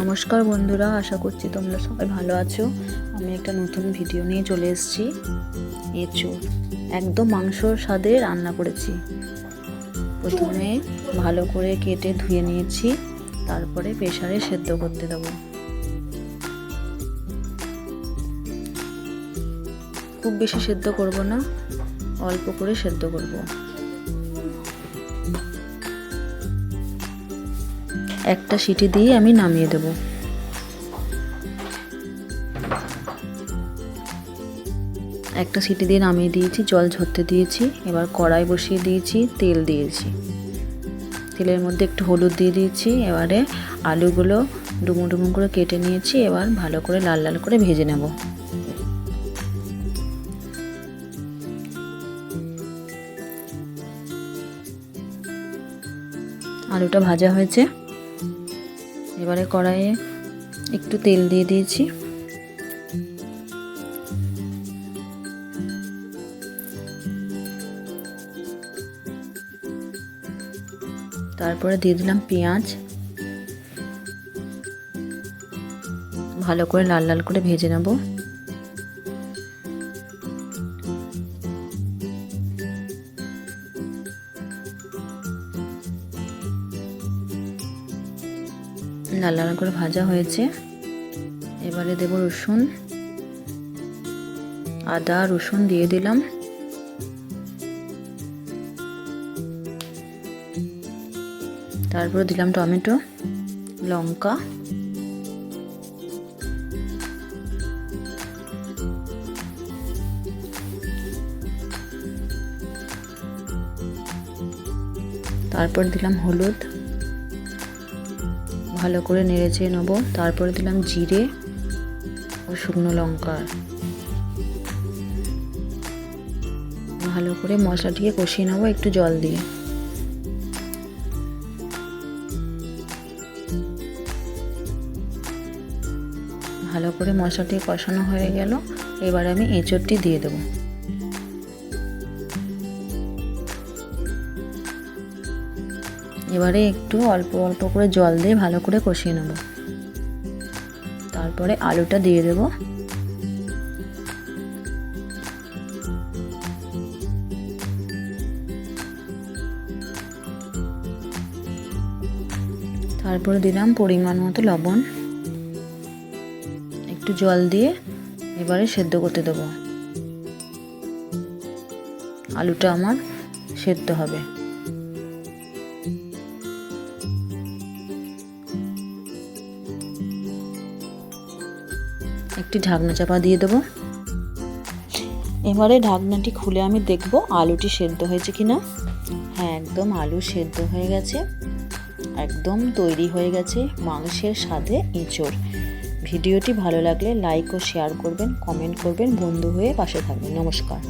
নমস্কার বন্ধুরা, আশা করছি তোমরা সবাই ভালো আছো। আমি একটা নতুন ভিডিও নিয়ে চলে এসেছি। এঁচোড় একদম মাংসর স্বাদে রান্না করেছি। প্রথমে ভালো করে কেটে ধুয়ে নিয়েছি, তারপরে প্রেসারে সেদ্ধ করতে দেবো। খুব বেশি সেদ্ধ করব না, অল্প করে সেদ্ধ করব। একটা সিটি দিয়ে আমি নামিয়ে দেব। একটা সিটি দিয়ে নামিয়ে দিয়েছি, জল ঝরতে দিয়েছি। এবার কড়াই বসিয়ে দিয়েছি, তেল দিয়েছি। তেলের মধ্যে একটু হলুদ দিয়ে দিয়েছি। এবারে আলুগুলো ডুমো ডুমো করে কেটে নিয়েছি। এবার ভালো করে লাল লাল করে ভেজে নেব। আলুটা ভাজা হয়েছে। এবারে কড়াইয়ে একটু তেল দিয়ে দিয়েছি। তারপরে দিয়ে দিলাম পেঁয়াজ। ভালো করে লাল লাল করে ভেজে নেব। লাল লাল করে ভাজা হয়েছে। এবারে দেব রসুন, আদা রসুন দিয়ে দিলাম। তারপরে দিলাম টমেটো, লঙ্কা, তারপর দিলাম হলুদ। ভালো করে নেড়েচেড়ে নেব। তারপরে দিলাম জিরে ও শুকনো লঙ্কা। ভালো করে মশলাটিকে কষিয়ে নেব একটু জল দিয়ে। ভালো করে মশলাটি কষানো হয়ে গেল। এবার আমি এঁচোড়টি দিয়ে দেব। এবারে একটু অল্প অল্প করে জল দিয়ে ভালো করে কষিয়ে নেব। তারপরে আলুটা দিয়ে দেব। তারপরে দিলাম পরিমাণ মতো লবণ। একটু জল দিয়ে এবারে সেদ্ধ করতে দেব। আলুটা আমার সেদ্ধ হবে। একটি ঢাকনা চাপা দিয়ে দেবো। এবারে ঢাকনাটি খুলে আমি দেখব আলুটি সেদ্ধ হয়েছে কিনা। হ্যাঁ, একদম আলু সেদ্ধ হয়ে গেছে। একদম তৈরি হয়ে গেছে মাংসের স্বাদে এঁচোড়। ভিডিওটি ভালো লাগলে লাইক ও শেয়ার করবেন, কমেন্ট করবেন, বন্ধু হয়ে পাশে থাকবেন। নমস্কার।